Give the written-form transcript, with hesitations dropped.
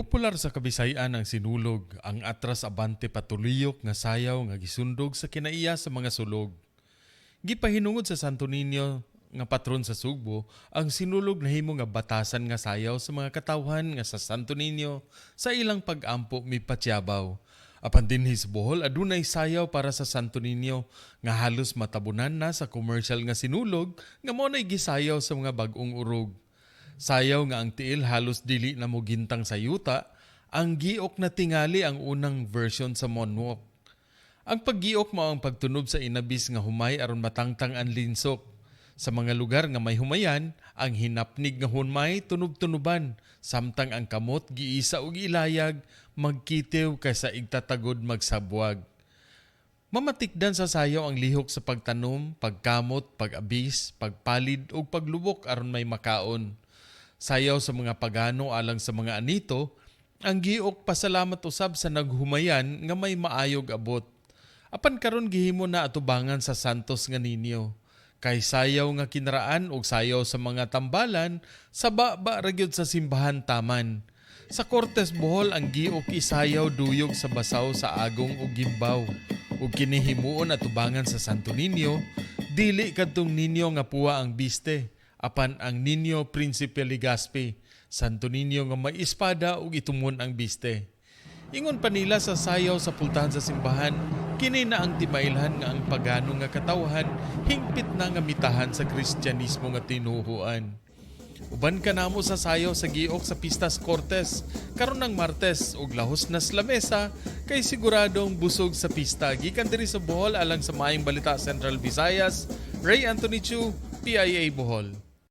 Popular sa Kabisayan ang sinulog, ang atras abante patuliyok nga sayaw nga gisundog sa kinaiya sa mga sulog. Gipahinungod sa Santo Niño nga patron sa Sugbo, ang sinulog nahimo nga batasan nga sayaw sa mga katawhan nga sa Santo Niño sa ilang pag-ampo mipatyabaw. Apan dinhi sa Bohol adunay sayaw para sa Santo Niño nga halos matabunan na sa commercial nga sinulog nga mo nay gisayaw sa mga bag-ong urog. Sayaw nga ang tiil halos dili na mo gintang sa yuta, ang giok na tingali ang unang version sa moonwalk. Ang paggiok mao ang pagtunob sa inabis nga humay aron matangtang ang linsok. Sa mga lugar nga may humayan, ang hinapnig nga humay tunob-tunuban, samtang ang kamot giisa ug ilayag, magkitew kaysa igtatagod magsabwag. Mamatikdan sa sayaw ang lihok sa pagtanom, pagkamot, pag-abis, pagpalid ug paglubok aron may makaon. Sayaw sa mga pagano alang sa mga anito, ang giok pasalamat usab sa naghumayan nga may maayog abot. Apan karon gihimo na atubangan sa Santos nga Niño. Kay sayaw nga kinaraan ug sayaw sa mga tambalan, sa baba ra gyud sa simbahan taman. Sa Cortes Bohol ang giok isayaw duyog sa basaw sa agong ug gimbaw. Ug kini himuon atubangan sa Santo Niño, dili kadtong Niño nga puwa ang biste. Apan ang Niño Prinsipe Legazpi, Santo Niño nga may espada ug itumon ang biste. Ingon pa nila sa sayaw sa pultahan sa simbahan, kini na ang timailhan nga ang pagano nga katawhan hingpit na nga mitahan sa Kristyanismo nga tinuhuan. Uban ka namo sa sayaw sa giok sa Pistas Cortes, karon ng Martes ug lahos na sa lamesa kay siguradong busog sa pista. Gikan diri sa Bohol alang sa Maayong Balita Central Visayas, Ray Anthony Chu, PIA Bohol.